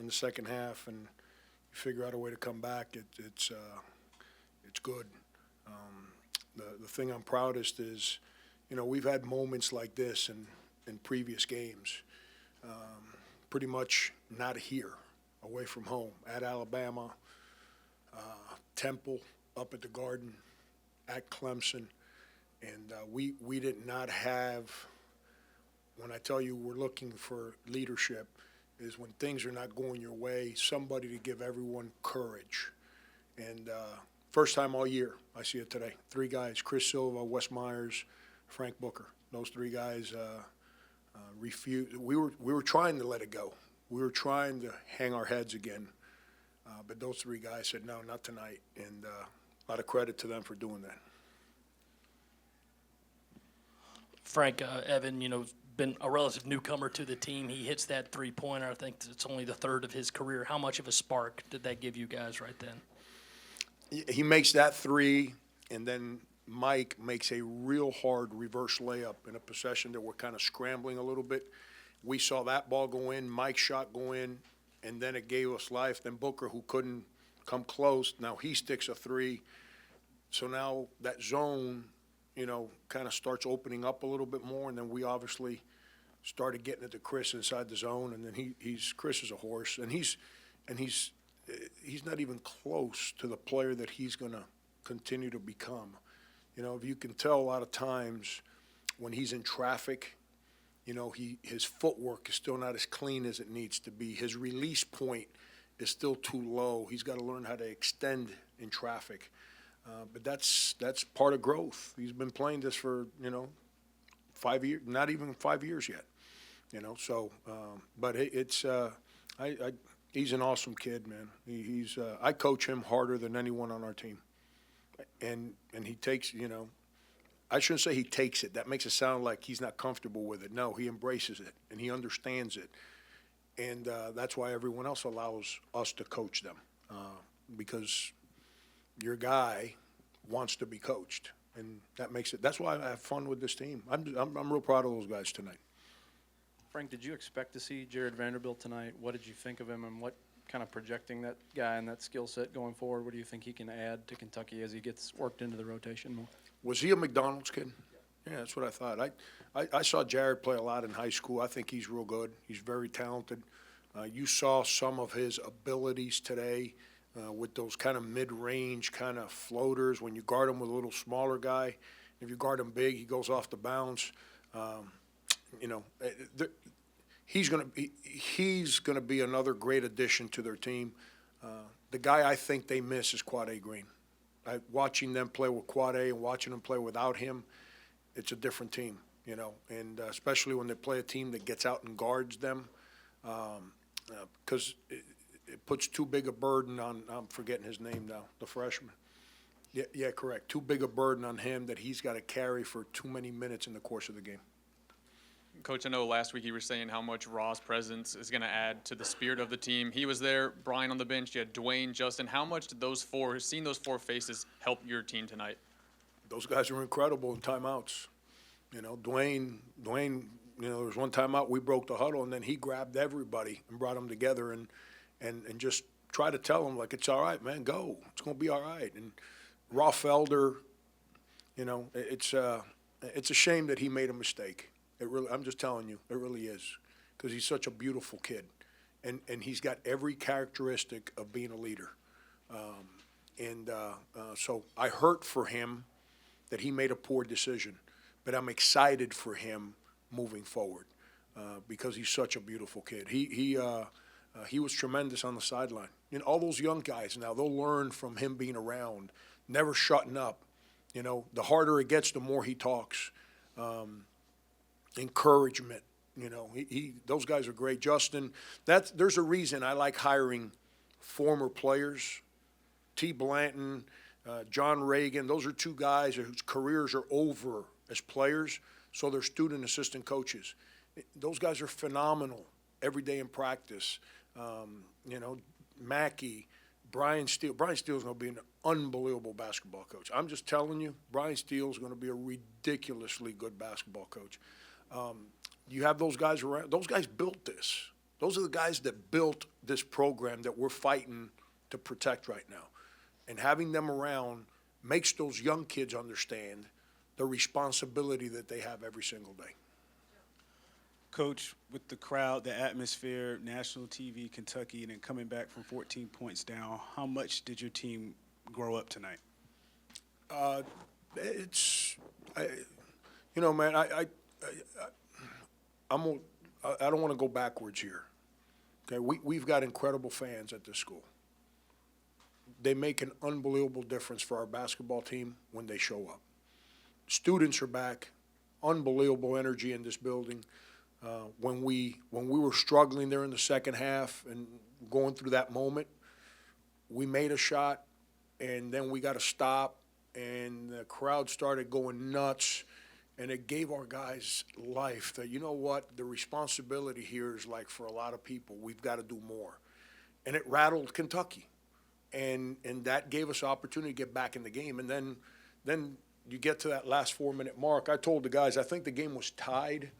the second half and you figure out a way to come back, it's good. The thing I'm proudest is, we've had moments like this in previous games. Pretty much not here, away from home, at Alabama, Temple, up at the Garden, at Clemson. And we did not have, when I tell you we're looking for leadership, is when things are not going your way, somebody to give everyone courage. And first time all year, I see it today. 3 guys, Chris Silva, Wes Myers, Frank Booker. Those 3 guys refused. We were trying to let it go. We were trying to hang our heads again. But those 3 guys said, no, not tonight. And a lot of credit to them for doing that. Frank, Evan, been a relative newcomer to the team. He hits that 3-pointer. I think it's only the 3rd of his career. How much of a spark did that give you guys right then? He makes that 3, and then Mike makes a real hard reverse layup in a possession that we're kind of scrambling a little bit. We saw that ball go in, Mike's shot go in, and then it gave us life. Then Booker, who couldn't come close, now he sticks a 3. So now that zone, kind of starts opening up a little bit more, and then we obviously started getting it to Chris inside the zone, and then Chris is a horse, and he's not even close to the player that he's going to continue to become. If you can tell a lot of times when he's in traffic, his footwork is still not as clean as it needs to be. His release point is still too low. He's got to learn how to extend in traffic. But that's part of growth. He's been playing this for, 5 years, not even 5 years yet, So, but he's an awesome kid, man. I coach him harder than anyone on our team. And he takes, I shouldn't say he takes it. That makes it sound like he's not comfortable with it. No, he embraces it, and he understands it. And that's why everyone else allows us to coach them, because your guy wants to be coached, and that makes it. That's why I have fun with this team. I'm real proud of those guys tonight. Frank, did you expect to see Jared Vanderbilt tonight? What did you think of him, and what kind of projecting that guy and that skill set going forward? What do you think he can add to Kentucky as he gets worked into the rotation more? Was he a McDonald's kid? Yeah, that's what I thought. I saw Jared play a lot in high school. I think he's real good. He's very talented. You saw some of his abilities today. With those kind of mid-range kind of floaters. When you guard him with a little smaller guy, if you guard him big, he goes off the bounce. He's gonna be another great addition to their team. The guy I think they miss is Quade Green. Watching them play with Quade and watching them play without him, it's a different team, and especially when they play a team that gets out and guards them, because it puts too big a burden on, I'm forgetting his name now, the freshman. Yeah, correct. Too big a burden on him that he's got to carry for too many minutes in the course of the game. Coach, I know last week you were saying how much Raw's presence is going to add to the spirit of the team. He was there, Brian on the bench, you had Dwayne Justin. How much did seeing those 4 faces help your team tonight? Those guys are incredible in timeouts. Dwayne, there was one timeout we broke the huddle, and then he grabbed everybody and brought them together and just try to tell them, like, it's all right, man, go. It's going to be all right. And Raw Felder, it's a shame that he made a mistake. I'm just telling you, it really is, because he's such a beautiful kid. And he's got every characteristic of being a leader. So I hurt for him that he made a poor decision. But I'm excited for him moving forward because he's such a beautiful kid. He was tremendous on the sideline. All those young guys now, they'll learn from him being around, never shutting up. The harder it gets, the more he talks. Encouragement. Those guys are great. Justin, there's a reason I like hiring former players. T. Blanton, John Reagan, those are 2 guys whose careers are over as players, so they're student assistant coaches. Those guys are phenomenal every day in practice. Mackey, Brian Steele. Brian Steele's going to be an unbelievable basketball coach. I'm just telling you, Brian Steele's going to be a ridiculously good basketball coach. You have those guys around. Those guys built this. Those are the guys that built this program that we're fighting to protect right now. And having them around makes those young kids understand the responsibility that they have every single day. Coach, with the crowd, the atmosphere, national TV, Kentucky, and then coming back from 14 points down, how much did your team grow up tonight? Man, I don't want to go backwards here. Okay, we've got incredible fans at this school. They make an unbelievable difference for our basketball team when they show up. Students are back, unbelievable energy in this building. When we were struggling there in the second half and going through that moment, we made a shot, and then we got to stop, and the crowd started going nuts, and it gave our guys life that, you know what, the responsibility here is like for a lot of people, we've got to do more. And it rattled Kentucky, and that gave us opportunity to get back in the game. And then you get to that last 4-minute mark. I told the guys, I think the game was tied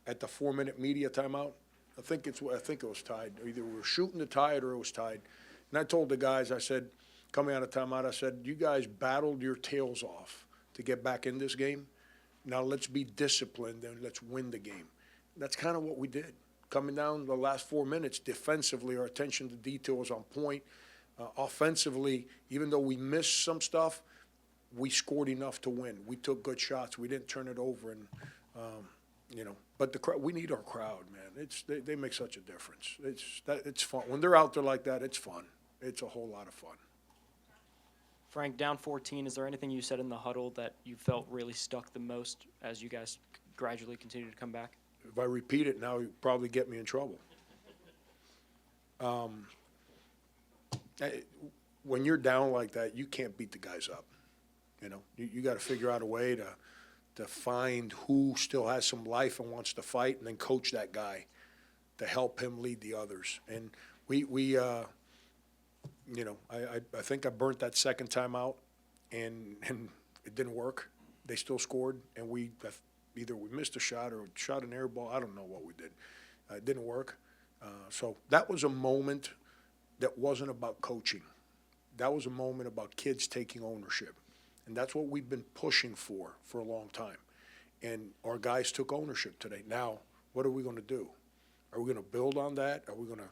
at the 4-minute media timeout. I think it was tied. Either we were shooting to tie it or it was tied. And I told the guys, I said, coming out of timeout, I said, you guys battled your tails off to get back in this game. Now let's be disciplined and let's win the game. That's kind of what we did. Coming down the last 4 minutes, defensively, our attention to detail was on point. Offensively, even though we missed some stuff, we scored enough to win. We took good shots. We didn't turn it over. And, but the crowd, we need our crowd, man. They make such a difference. It's fun. When they're out there like that, it's fun. It's a whole lot of fun. Frank, down 14, is there anything you said in the huddle that you felt really stuck the most as you guys gradually continue to come back? If I repeat it now, you'll probably get me in trouble. When you're down like that, you can't beat the guys up. You got to figure out a way to find who still has some life and wants to fight, and then coach that guy to help him lead the others. And I think I burnt that second time out, and it didn't work. They still scored, and either we missed a shot or shot an air ball. I don't know what we did. It didn't work. So that was a moment that wasn't about coaching. That was a moment about kids taking ownership. And that's what we've been pushing for a long time. And our guys took ownership today. Now, what are we going to do? Are we going to build on that? Are we going to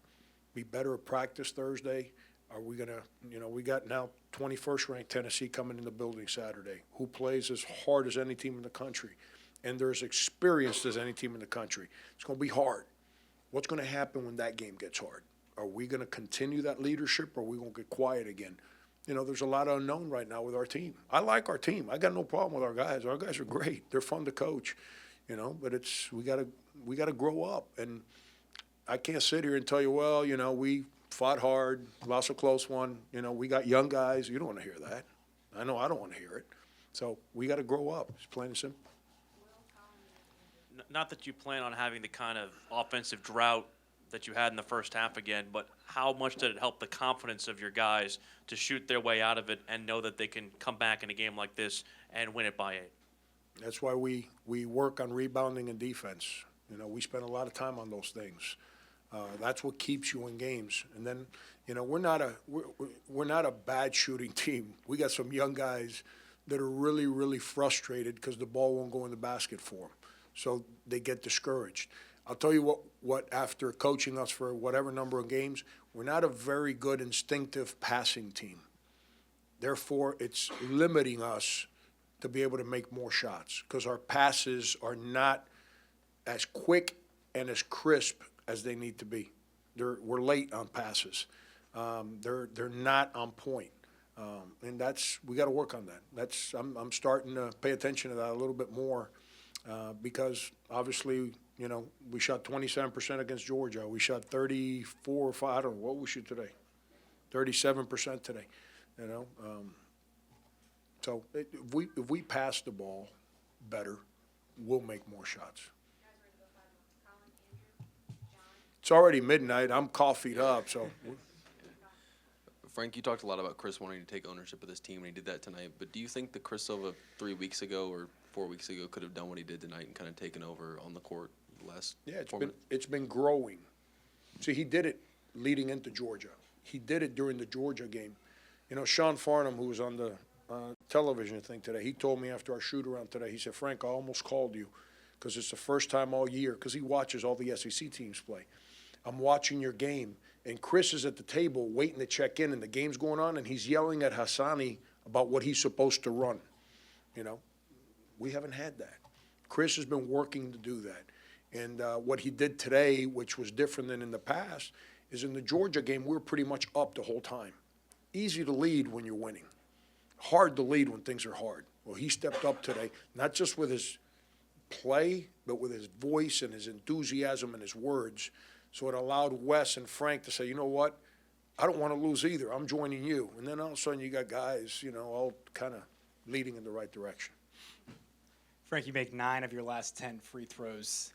be better at practice Thursday? Are we going to, we got now 21st ranked Tennessee coming in the building Saturday, who plays as hard as any team in the country. And they're as experienced as any team in the country. It's going to be hard. What's going to happen when that game gets hard? Are we going to continue that leadership, or are we going to get quiet again? There's a lot of unknown right now with our team. I like our team. I got no problem with our guys. Our guys are great. They're fun to coach, but we got to grow up. And I can't sit here and tell you, well, we fought hard, lost a close one. We got young guys. You don't want to hear that. I know I don't want to hear it. So we got to grow up. It's plain and simple. Not that you plan on having the kind of offensive drought that you had in the first half again, but how much did it help the confidence of your guys to shoot their way out of it and know that they can come back in a game like this and win it by 8? That's why we work on rebounding and defense. We spend a lot of time on those things. That's what keeps you in games. And then, we're not a bad shooting team. We got some young guys that are really, really frustrated because the ball won't go in the basket for them. So they get discouraged. I'll tell you what, after coaching us for whatever number of games, we're not a very good instinctive passing team. Therefore, it's limiting us to be able to make more shots because our passes are not as quick and as crisp as they need to be. We're late on passes. They're not on point. And we got to work on that. I'm starting to pay attention to that a little bit more because obviously, we shot 27% against Georgia. We shot 34 or 5. I don't know what we shoot today. 37% today. So if we pass the ball better, we'll make more shots. It's already midnight. I'm coffeeed up, so. Frank, you talked a lot about Chris wanting to take ownership of this team, and he did that tonight. But do you think that Chris Silva 3 weeks ago or 4 weeks ago could have done what he did tonight and kind of taken over on the court last? Yeah, it's been growing. See, he did it leading into Georgia. He did it during the Georgia game. You know, Sean Farnham, who was on the television thing today, he told me after our shoot-around today, he said, Frank, I almost called you because it's the first time all year, because he watches all the SEC teams play. I'm watching your game, and Chris is at the table waiting to check in, and the game's going on, and he's yelling at Hassani about what he's supposed to run. You know, we haven't had that. Chris has been working to do that. And what he did today, which was different than in the past, is in the Georgia game, we were pretty much up the whole time. Easy to lead when you're winning. Hard to lead when things are hard. Well, he stepped up today, not just with his play, but with his voice and his enthusiasm and his words. So it allowed Wes and Frank to say, you know what, I don't want to lose either. I'm joining you. And then all of a sudden you got guys, you know, all kind of leading in the right direction. Frank, you make 9 of your last 10 free throws.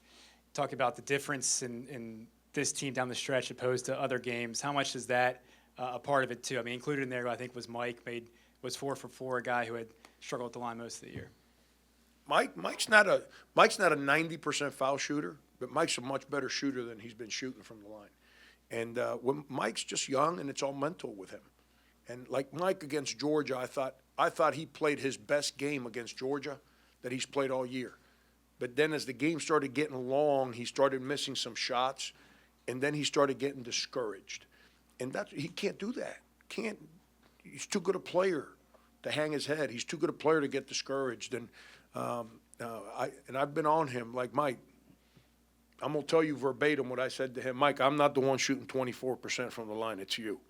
Talk about the difference in this team down the stretch opposed to other games. How much is that a part of it too? I mean, included in there, I think, was Mike, was 4 for 4, a guy who had struggled at the line most of the year. Mike's not a 90% foul shooter, but Mike's a much better shooter than he's been shooting from the line. And when Mike's just young, and it's all mental with him. And like Mike against Georgia, I thought he played his best game against Georgia that he's played all year. But then as the game started getting long, he started missing some shots, and then he started getting discouraged. And he can't do that. He's too good a player to hang his head. He's too good a player to get discouraged. And I've been on him like, Mike, I'm going to tell you verbatim what I said to him. Mike, I'm not the one shooting 24% from the line. It's you.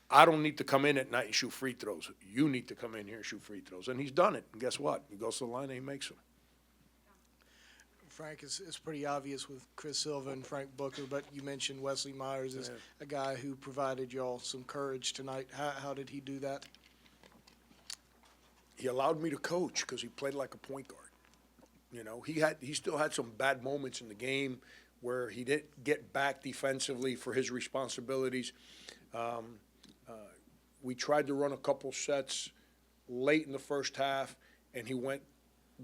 I don't need to come in at night and shoot free throws. You need to come in here and shoot free throws. And he's done it. And guess what? He goes to the line and he makes them. Frank, it's pretty obvious with Chris Silva and Frank Booker, but you mentioned Wesley Myers as a guy who provided y'all some courage tonight. How did he do that? He allowed me to coach because he played like a point guard. You know, he still had some bad moments in the game where he didn't get back defensively for his responsibilities. We tried to run a couple sets late in the first half, and he went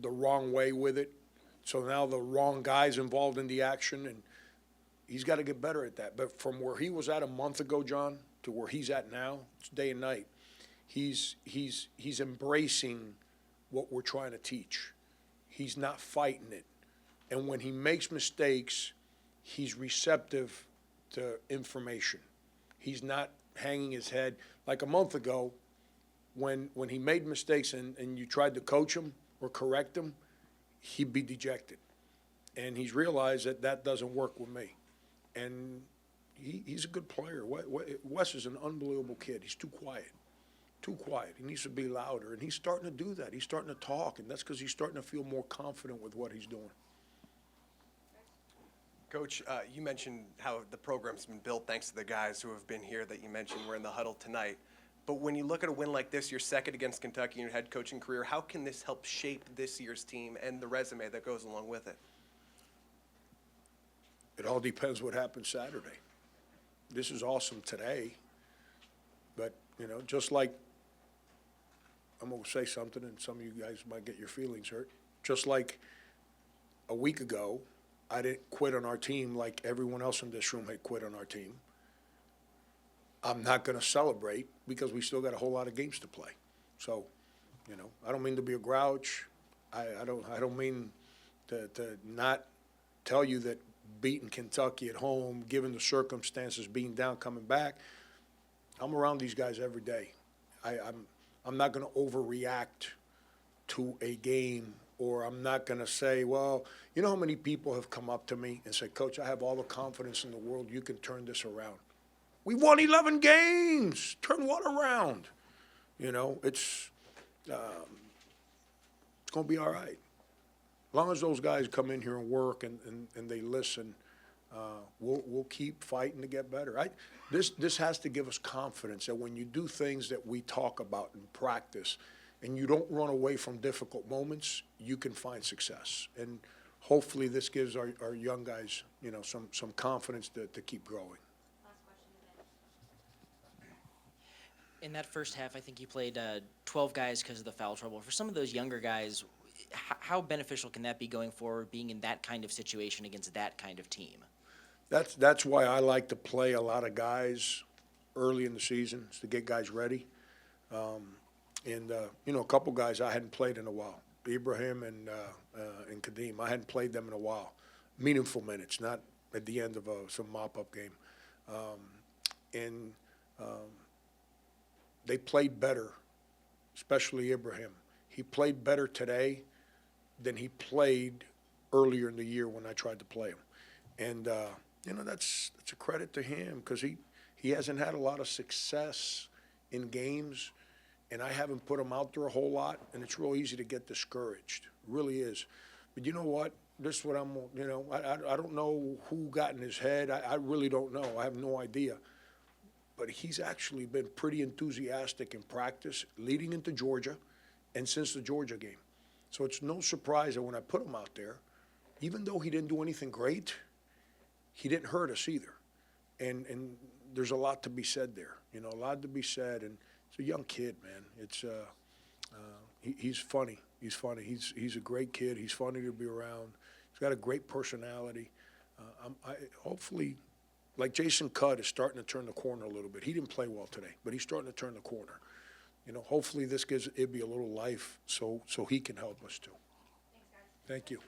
the wrong way with it. So now the wrong guy's involved in the action, and he's got to get better at that. But from where he was at a month ago, John, to where he's at now, it's day and night. He's embracing what we're trying to teach. He's not fighting it. And when he makes mistakes, he's receptive to information. He's not hanging his head. Like a month ago, when he made mistakes and you tried to coach him or correct him, he'd be dejected. And he's realized that doesn't work with me. And he's a good player. Wes is an unbelievable kid. He's too quiet. Too quiet. He needs to be louder. And he's starting to do that. He's starting to talk. And that's because he's starting to feel more confident with what he's doing. Coach, you mentioned how the program's been built thanks to the guys who have been here that you mentioned were in the huddle tonight. But when you look at a win like this, your second against Kentucky in your head coaching career, how can this help shape this year's team and the resume that goes along with it? It all depends what happens Saturday. This is awesome today. But, you know, just like I'm going to say something and some of you guys might get your feelings hurt. Just like a week ago, I didn't quit on our team like everyone else in this room had quit on our team. I'm not going to celebrate because we still got a whole lot of games to play. So, you know, I don't mean to be a grouch. I don't mean to not tell you that beating Kentucky at home, given the circumstances, being down, coming back, I'm around these guys every day. I'm not going to overreact to a game, or I'm not going to say, well, you know how many people have come up to me and said, Coach, I have all the confidence in the world you can turn this around. We won 11 games. Turn what around? You know, it's going to be all right. As long as those guys come in here and work and they listen, we'll keep fighting to get better. This has to give us confidence that when you do things that we talk about in practice and you don't run away from difficult moments, you can find success. And hopefully this gives our young guys, you know, some confidence to keep growing. In that first half, I think you played 12 guys because of the foul trouble. For some of those younger guys, how beneficial can that be going forward, being in that kind of situation against that kind of team? That's why I like to play a lot of guys early in the season, is to get guys ready. A couple guys I hadn't played in a while, Ibrahim and Kadeem. I hadn't played them in a while. Meaningful minutes, not at the end of some mop-up game. They played better, especially Ibrahim. He played better today than he played earlier in the year when I tried to play him. And, that's a credit to him because he hasn't had a lot of success in games, and I haven't put him out there a whole lot, and it's real easy to get discouraged. It really is. But you know what? This is what I don't know who got in his head. I really don't know. I have no idea. But he's actually been pretty enthusiastic in practice leading into Georgia and since the Georgia game. So it's no surprise that when I put him out there, even though he didn't do anything great, he didn't hurt us either. And there's a lot to be said there, a lot to be said. And it's a young kid, man. It's he's funny. He's funny. He's a great kid. He's funny to be around. He's got a great personality. Hopefully, like Jason Cudd is starting to turn the corner a little bit. He didn't play well today, but he's starting to turn the corner. Hopefully this gives Ibby a little life so he can help us too. Thanks, guys. Thank you.